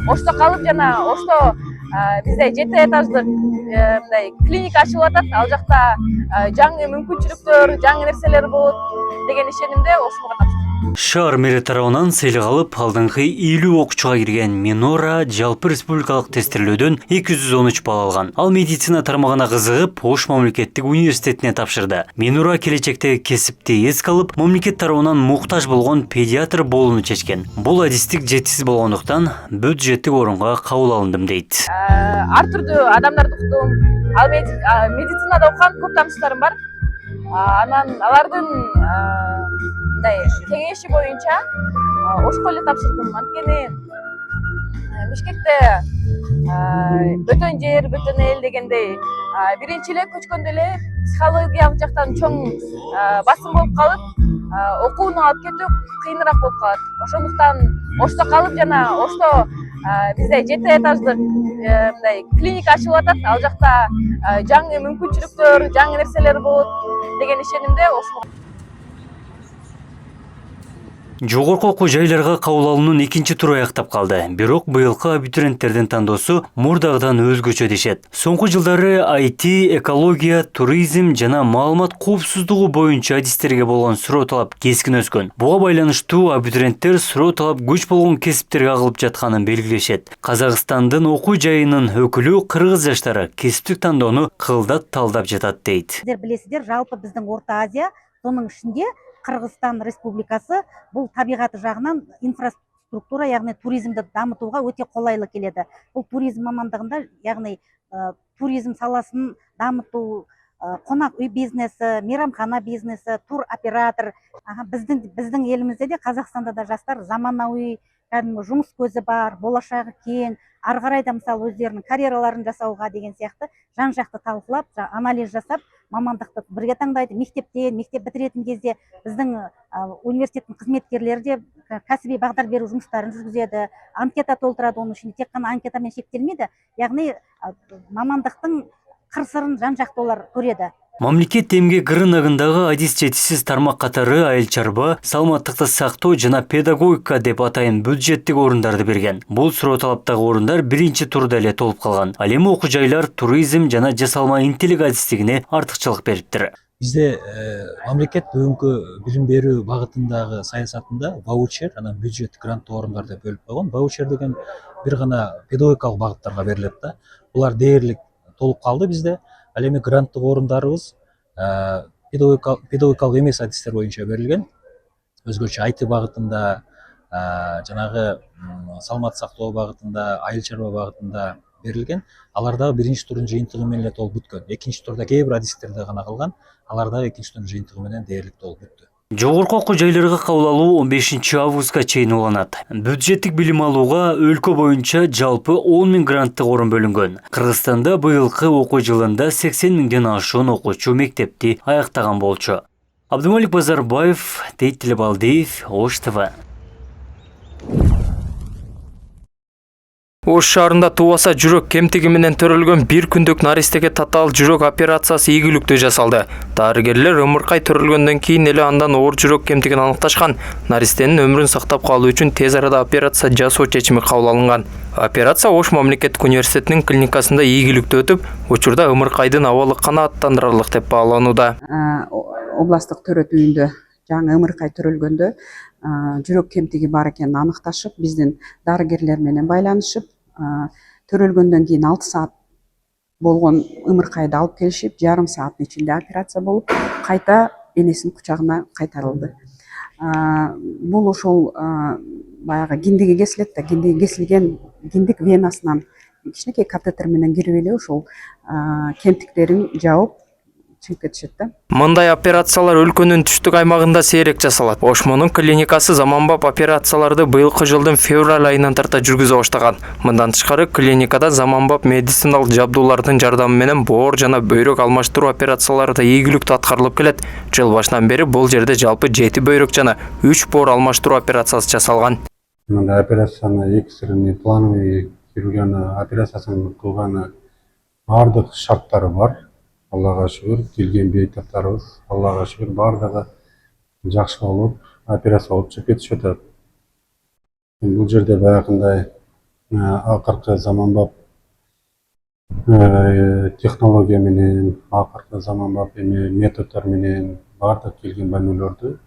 ошто калып жана ошто бизде 7 этаждык мындай клиника ачылып атат. Ал жакта жаңы мүмкүнчүлүктөр, жаңы нерселер болот деген ишенимде ошого катышып. Шаар мэри тарабынан сыйлык алып, алдыңкы 50 окуучуга кирген Минора жалпы республикалык тестирлөөдөн 213 балл алган. Ал медицина тармагына кызыгып, Ош мамлекеттик университетине тапшырды. Минора келечектеги кесипти эске алып, мамлекет тарабынан муктаж болгон педиатр болууну чечкен. Бул адистик жетишсиз болгондуктан бюджеттик орунга кабыл алындым дейт. Ар түрдүү адамдарды уктум. Ал медицинада окуган көп тааныштарым бар. Анан алардын кеңеши боюнча Ошко эле тапшырдым. Анткени Бишкекте бөтөн жер, бөтөн эл дегендей биринчи эле көчкөндө эле психологиялык жактан чоң басым болуп калып, окууну алып кетүү кыйыныраак болуп калат. Ошондуктан Ошто калып жана ошто бизде 7 этаждык клиника ачылып атат. Ал жакта жаңы мүмкүнчүлүктөр, жаңы нерселер болот деген ишенимде ошого. Жогорку окуу жайларга кабыл алуунун экинчи туру аяктап калды. Бирок быйылкы абитуриенттердин тандоосу мурдагыдан өзгөчө дешет. Соңку жылдары IT, экология, туризм жана маалымат коопсуздугу боюнча адистерге болгон суроо талап кескин өскөн. Буга байланыштуу абитуриенттер суроо талап көч болгон кесиптерге агылып жатканын белгилешет. Казакстандын окуу жайынын өкүлү кыргыз жаштары кесиптик тандоону кылдат талдап жатат дейт. Сиздер билесиздер, жалпы биздин Орто Азия, сонун ичинде Кыргызстан Республикасы бул табигаты жагынан инфраструктура, ягни туризмди дамытууга өтө колайлы келеді. Бул туризм мамандыгында, ягни туризм саласын дамытуу, конак үй бизнеси, мейрамхана бизнеси, тур оператор. Биздин элибизде де, Казакстанда да жаштар заманауи жумуш көзү бар, болашагы кең, ары карай да мисалы өздөрүнүн карьераларын жасауга деген сыяктуу жан жакты талкуулап, анализ жасап, мамандыкты бирге таңдайды. Мектеп битиретін кезде биздин университеттин кызметкерлери де кәсиби багдар берүү жумуштарын жүргүзөдү, анкета толтурат. Onun için тек гана анкета менен шектелмейди, ягни мамандыктын кыр-сырын жан жакты олар көрөдү. Мамлекет эмгек рыногундагы адис жетишсиз тармак катары айыл чарба, саламаттыкты сактоо жана педагогика деп атайын бюджеттик орундарды берген. Бул суроо талаптагы орундар биринчи турда эле толуп калган. Ал эми окуу жайлар туризм жана жасалма интеллект адистигине артыкчылык бериптир. Бизде мамлекет бүгүнкү билим берүү багытындагы саясатында ваучер, анан бюджет гранттык орундар деп бөлүп койгон. Ваучер деген бир гана педагогикалык багыттарга берилет да. Булар дээрлик толуп калды бизде. Ал эми гранттык орундарыбыз педагогикалык эмес адистер боюнча берилген. Өзгөчө IT багытында, жанагы саламат сактоо багытында, айыл чарба багытында берилген. Алар дагы биринчи турдун жыйынтыгы менен эле толуп бүткөн. Экинчи турда кээ бир адистерде гана калган. Алар дагы экинчи турдун жыйынтыгы менен дээрлик толуп бүттү. Жогорку окуу жайларга кабыл алуу 15 августка чейин уланат. Бюджеттик билим алууга өлкө боюнча жалпы 10 000 гранттык орун бөлүнгөн. Кыргызстанда быйылкы окуу жылында 80 000ден ашуун окуучу мектепти аяктаган болчу. Абдымалик Базарбаев, Тейт Телебалдиев, Ош ТВ. Ош шаарында тубаса жүрөк кемтиги менен төрөлгөн бир күндүк наристеге татаал жүрөк операциясы ийгиликтүү жасалды. Дарыгерлер ымыркай төрөлгөндөн кийин эле андан оор жүрөк кемтигин аныкташкан. Наристенин өмүрүн сактап калуу үчүн тез арада операция жасоо чечими кабыл алынган. Операция Ош мамлекеттик университетинин клиникасында ийгиликтүү өтүп, учурда ымыркайдын абалы канааттандырарлык деп бааланууда. Областтык төрөтүүндө жаңы ымыркай төрөлгөндө жүрөк кемтиги бар экенин аныкташып, биздин дарыгерлер менен байланышып, төрөлгөндөн кийин 6 саат болгон ымыркайды алып келишип, жарым сааттын ичинде операция болуп, кайта энесинин кучагына кайтарылды. Бул ошол баягы киндиги кесилет да, киндиги кесилген киндик венасынан кичинекей катетер менен кирип эле ошол кемтиктерин жаап чыгып кетишет да. Мындай операциялар өлкөнүн түштүк аймагында сейрек жасалат. Ошмонун клиникасы заманбап операцияларды быйылкы жылдын февраль айынан тарта жүргүзө баштаган. Мындан тышкары клиникада заманбап медициналык жабдуулардын жардамы менен боор жана бөйрөк алмаштыруу операциялары да ийгиликтүү аткарылып келет. Жыл башынан бери бул жерде жалпы 7 бөйрөк жана 3 боор алмаштыруу операциясы жасалган. Мындай операцияны экстренный плановый хирургия операциясын кылганы бардык шарттары бар. Аллага шүгүр, келген бейтаптарыбыз, Аллага шүгүр, бардыгы жакшы болуп, операция болуп чыгып кетишип атат. Бул жерде баягындай акыркы заманбап технология менен, акыркы заманбап методдор менен баардык келген больнойлорду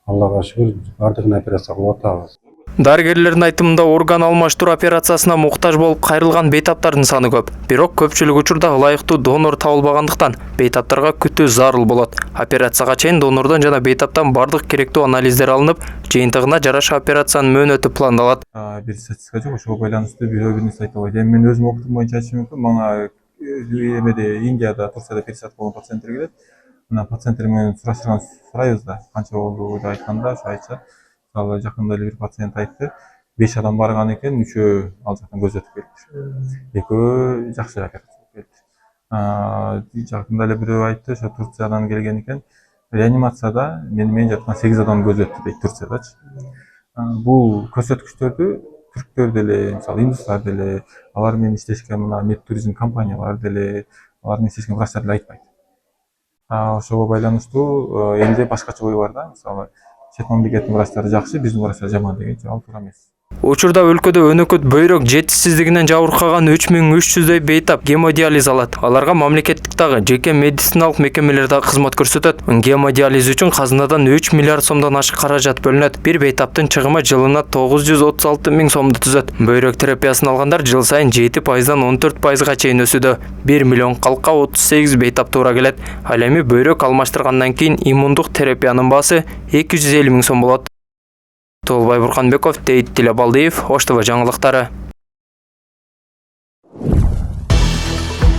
Аллага шүгүр баардыгын операция кылып атабыз. Дарыгерлердин айтымында орган алмаштыруу операциясына муктаж болуп кайрылган бейтаптардын саны көп. Бирок көпчүлүк учурда ылайыктуу донор табылбагандыктан бейтаптарга күтүү зарыл болот. Операцияга чейин донордон жана бейтаптан бардык керектүү анализдер алынып, жыйынтыгына жараша операциянын мөөнөтү пландалат. Бир статистика жок, ошого байланыштуу бирөө бир нерсе айта албайт. Эми мен өзүм опытым боюнча айтышым мүмкүн. Мага эмеде Индияда, Турцияда пересадка болгон пациенттер келет. Мына пациенттер менен сурайбыз да, канча болду деп айтканда, ошо айтышат. Мисалы жакында эле бир пациент айтты, 5 адам барган экен, 3-өө ал жактан көз өтүп келди. 2-өө жакшы операция келди. Жакында эле бирөө айтты, ошо Турциядан келген экен. Реанимацияда менен жаткан 8 адам көз өттү дейт Турциядачы. Бул көрсөткүчтөрдү түрктөр деле, мисалы индустар деле, алар менен иштешкен мына медтуризм компаниялар деле, алар менен иштешкен врачтар деле айтпайт. Ошого байланыштуу элде башкача ой бар да, мисалы чет мамлекеттин врачтары жакшы, биздин врачтар жаман дегенчи, ал туура эмес. Учурда өлкөдө өнөкөт бөйрөк жетишсиздигинен жабыркаган 3300дөй бейтап гемодиализ алат. Аларга мамлекеттик дагы жеке медициналык мекемелер дагы кызмат көрсөтөт. Гемодиализ үчүн казынадан 3 миллиард сомдон ашык каражат бөлүнөт. Бир бейтаптын чыгымы жылына 936 000 сомду түзөт. Бөйрөк терапиясын алгандар жыл сайын 7%дан 14%га чейин өсүүдө. 1 миллион калкка 38 бейтап туура келет. Ал эми бөйрөк алмаштыргандан кийин иммундук терапиянын баасы 250 000 сом болот. Толбай Бурканбеков, Тейит Тилебалдиев, Ош ТВ жаңылыктары.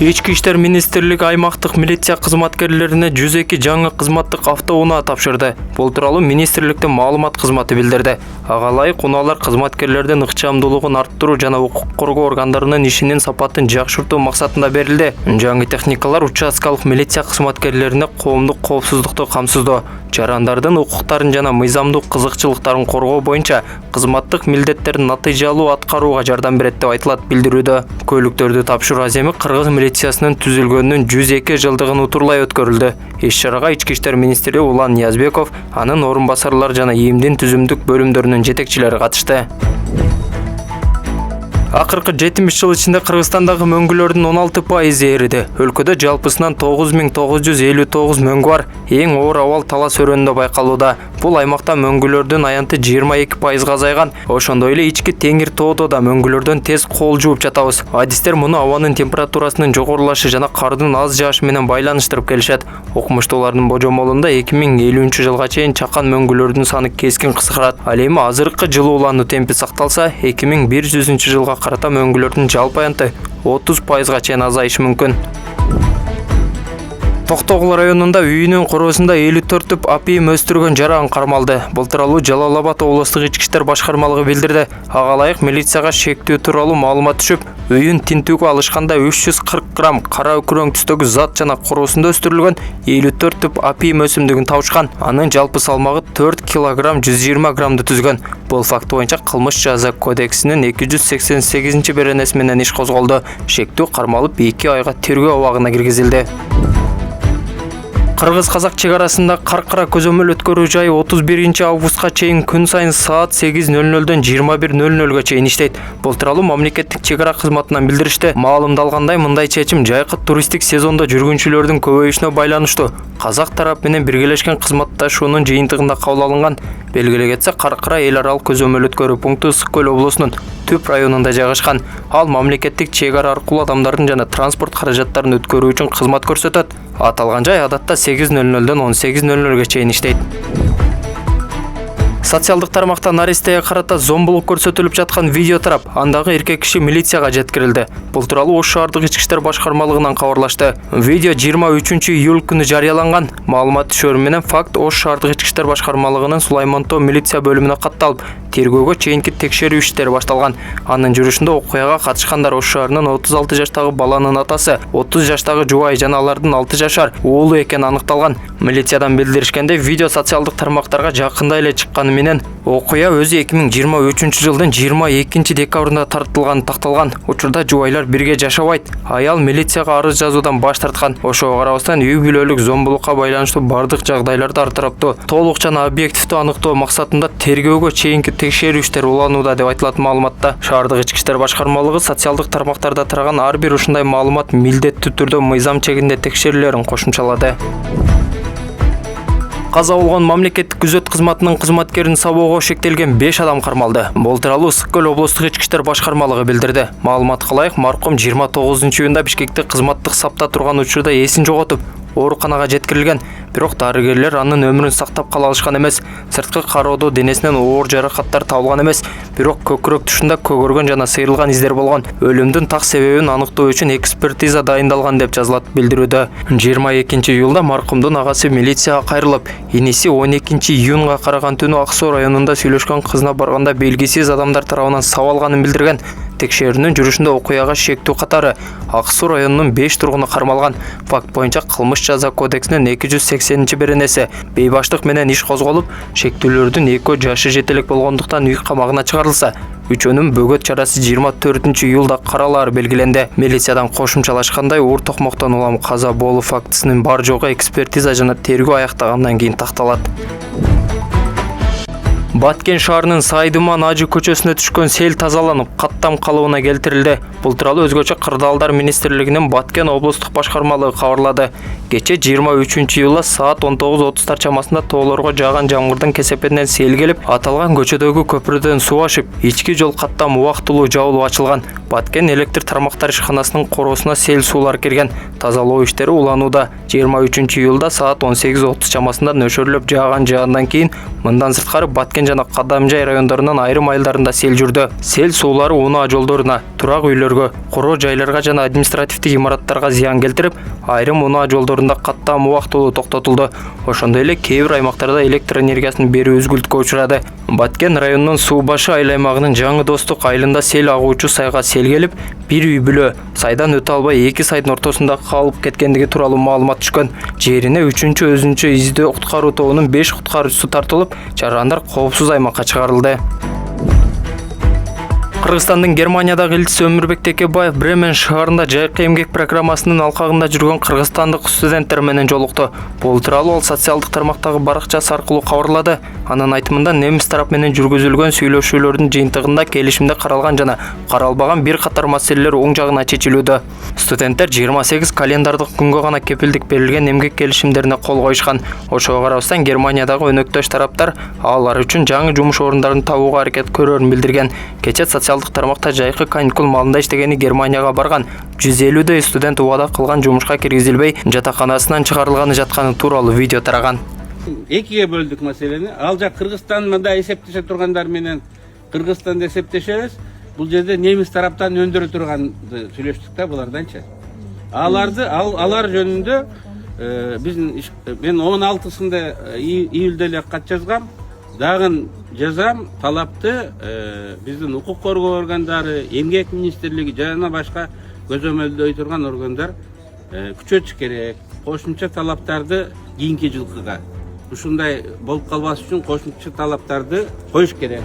Ички иштер министрлиги аймактык милиция кызматкерлерине 102 жаңы кызматтык автоунаа тапшырды. Бул тууралуу министрликтин маалымат кызматы билдирди. Ага ылайык унаалар кызматкерлердин ыкчамдуулугун арттыруу жана укук коргоо органдарынын ишинин сапатын жакшыртуу максатында берилди. Жаңы техникалар участкалык милиция кызматкерлерине коомдук коопсуздукту камсыздоо, жарандардын укуктарын жана мыйзамдуу кызыкчылыктарын коргоо боюнча кызматтык милдеттерин натыйжалуу аткарууга жардам берет деп айтылат билдирүүдө. Көлүктөрдү тапшыруу аземи Кыргыз милициясынын түзүлгөнүнүн 102 жылдыгын утурлай өткөрүлдү. Иш-чарага Ички иштер министри Улан Ниязбеков, анын орун басарлары жана ИИМдин түзүмдүк бөлүмдөрүнүн жетекчилери катышты. Акыркы 70 жыл ичинде Кыргызстандагы мөңгүлөрдүн 16% эриди. Өлкөдө жалпысынан 9959 мөңгү бар. Эң оор абал Талас өрөөнүндө байкалууда. Бул аймакта мөңгүлөрдүн аянты 22% азайган. Ошондой эле ички Теңир тоодо да мөңгүлөрдөн тез кол жууп жатабыз. Адистер муну абанын температурасынын жогорулашы жана кардын аз жаашы менен байланыштырып келишет. Окумуштуулардын божомолунда 2050 жылга чейин чакан мөңгүлөрдүн саны кескин кыскарат. Ал эми азыркы жылуулануу темпи сакталса, 2100 жылга карата мөңгүлөрдүн жалпы аянты 30%га чейин азайышы мүмкүн. Токтогул районунда үйүнүн короосунда 54 түп апийим өстүргөн жаран кармалды. Бул тууралуу Жалал-Абад облустук ички иштер башкармалыгы билдирди. Ага ылайык милицияга шектүү тууралуу маалымат түшүп, үйүн тинтүүгө алышканда 340 грамм кара өкүрөң түстөгү зат жана короосунда өстүрүлгөн 54 түп апийим өсүмдүгүн табышкан. Анын жалпы салмагы 4 кг 120 граммды түзгөн. Бул факт боюнча кылмыш жаза кодексинин 288-беренеси менен иш козголду. Шектүү кармалып 2 айга тергөө абагына киргизилди. Кыргыз-казак чек арасында Каркыра көзөмөл өткөрүү жайы 31 августка чейин күн сайын саат 8:00дөн 21:00га чейин иштейт. Бул тууралуу мамлекеттик чек ара кызматынан билдиришти. Маалымдалгандай, мындай чечим жайкы туристтик сезондо жүргүнчүлөрдүн көбөйүшүнө байланыштуу. Казак тарап менен биргелешкен кызматташуунун жыйынтыгында кабыл алынган. Белгиле кетсе, Каркыра эл аралык көзөмөл өткөрүү пункту Ысык көл облусунун Түп районунда жайгашкан. Ал мамлекеттик чек ара аркылуу адамдардын жана транспорт каражаттарын өткөрүү үчүн кызмат көрсөтөт. Аталган жай адатта 8:00дөн 18:00га чейин иштейт. Социалдык тармакта наристеге карата зомбулук көрсөтүлүп жаткан видео тарап, андагы эркек киши милицияга жеткирилди. Бул тууралуу Ош шаардык ички иштер башкармалыгынан кабарлашты. Видео 23-июль күнү жарыяланган. Маалымат түшөрү менен факт Ош шаардык ички иштер башкармалыгынын Сулаймантоо милиция бөлүмүнө катталып, тергөөгө чейинки текшерүү иштери башталган. Анын жүрүшүндө окуяга катышкандар Ош шаарынын 36 жаштагы баланын атасы, 30 жаштагы жубайы жана алардын 6 жашар уулу экени аныкталган. Милициядан билдиришкенде, видео социалдык тармактарга жакында эле чыкканы менен окуя өзү 2023 жылдын 22 декабрында тартылган такталган. Учурда жубайлар бирге жашабайт. Аял милицияга арыз жазуудан баш тарткан. Ошого карабастан үй бүлөлүк зомбулукка байланыштуу бардык жагдайларды артыраптуу, толук жана объективдүү аныктоо максатында тергөөгө чейинки текшерүү иштери уланууда деп айтылат маалыматта. Шаардык ички иштер башкармалыгы социалдык тармактарда тараган ар бир ушундай маалымат милдеттүү түрдө мыйзам чегинде текшерүүлөрүн кошумчалады. Каза болгон мамлекеттик күзөт кызматынын кызматкерин сабоого шектелген 5 адам кармалды. Бул тууралуу Ысык көл облустук ички иштер башкармалыгы билдирди. Маалыматка ылайык, маркум 29-июнда Бишкекте кызматтык сапта турган учурда эсин жоготуп, ооруканага жеткирилген. Бирок дарыгерлер анын өмүрүн сактап кала алышкан эмес. Сырткы кароодо денесинен оор жаракаттар табылган эмес, бирок көкүрөк тушунда көгөргөн жана сыйрылган издер болгон. Өлүмдүн так себебин аныктоо үчүн экспертиза дайындалган деп жазылат билдирүүдө. 22-июлда маркумдун агасы милицияга кайрылып, иниси 12-июнга караган түнү Ак Суу районунда сүйлөшкөн кызына барганда белгисиз адамдар тарабынан сап алганын билдирген. Текшерүүнүн жүрүшүндө окуяга шектүү катары Ак Суу районунун 5 тургуну кармалган. Факт боюнча кылмыш жаза кодексинин 280-беренеси бейбаштык менен иш козголуп, шектүүлөрдүн 2 жашы жетелек болгондуктан үй камагына чыгарылса, үчөөнүн бөгөт чарасы 24-июлда каралары белгиленди. Милициядан кошумчалашкандай, уур токмоктон улам каза болуу фактысынын бар жогу экспертиза жана тергөө аяктагандан кийин такталат. Баткен шаарынын Сайдыман Ажы көчөсүнө түшкөн сел тазаланып, каттам калыбына келтирилди. Бул тууралуу өзгөчө Кырдаалдар министрлигинин Баткен облустук башкармалыгы кабарлады. Кече 23-июлда саат 19:30 чамасында тоолорго жааган жамгырдын кесепетинен сел келип, аталган көчөдөгү көпүрөдөн суу ашып, ички жол каттам убактылуу жабылып ачылган. Баткен электр тармактар ишканасынын короосуна сел суулар кирген. Тазалоо иштери уланууда. 23-июлда саат 18:30 чамасында нөшөрлөп жааган жаандан кийин мындан сырткары Баткен жана Кадамжай райондорунун айрым айылдарында сел жүрдү. Сел суулары унаа жолдоруна, турак үйлөргө, короо жайларга жана административдик имараттарга зыян келтирип, айрым унаа жолдорунда каттам убактылуу токтотулду. Ошондой эле кээ бир аймактарда электр энергиясын берүү үзгүлтүккө учурады. Баткен районунун Суу башы айыл аймагынын Жаңы Достук айылында сел агуучу сайга сел келип, бир үй бүлө сайдан өтө албай 2 сайдын ортосунда калып кеткендиги тууралуу маалымат түшкөн. Жерине 3-чү өзүнчө издөө куткаруу тобунун 5 куткаруучусу тартылып, жарандар коопсуз аймакка чыгарылды. Кыргызстандын Германиядагы элчиси Өмүрбек Текебаев Бремен шаарында жайкы эмгек программасынын алкагында жүргөн кыргызстандык студенттер менен жолукту. Бул тууралуу ал социалдык тармактагы баракчасы аркылуу кабарлады. Анын айтымында немис тарап менен жүргүзүлгөн сүйлөшүүлөрдүн жыйынтыгында келишимде каралган жана каралбаган бир катар маселелер оң жагына чечилүүдө. Студенттер 28 календардык күнгө гана кепилдик берилген эмгек келишимдерине кол коюшкан. Ошого карабастан Германиядагы өнөктөш тараптар алар үчүн жаңы жумуш орундарын табууга аракет көрөрүн билдирген. Кече социалдык тармакта жайкы каникул маалында иштегени Германияга барган 150 студент убада кылган жумушка киргизилбей, жатаканасынан чыгарылганы жатканы тууралуу видео тараган. Экиге бөлдүк маселени. Ал жак Кыргызстан мында эсептеше тургандар менен Кыргызстанды эсептешебиз. Бул жерде немис тараптан өндүрө турганды сүйлөштүк да буларданчы. Алар жөнүндө мен 16-сында июлда эле кат жазгам. Дагы жазам, талапты биздин укук коргоо органдары, эмгек министрлиги жана башка көзөмөлдөй турган органдар күчөтүш керек. Кошумча талаптарды кийинки жылкыга ушундай болуп калбас үчүн кошумча талаптарды коюш керек.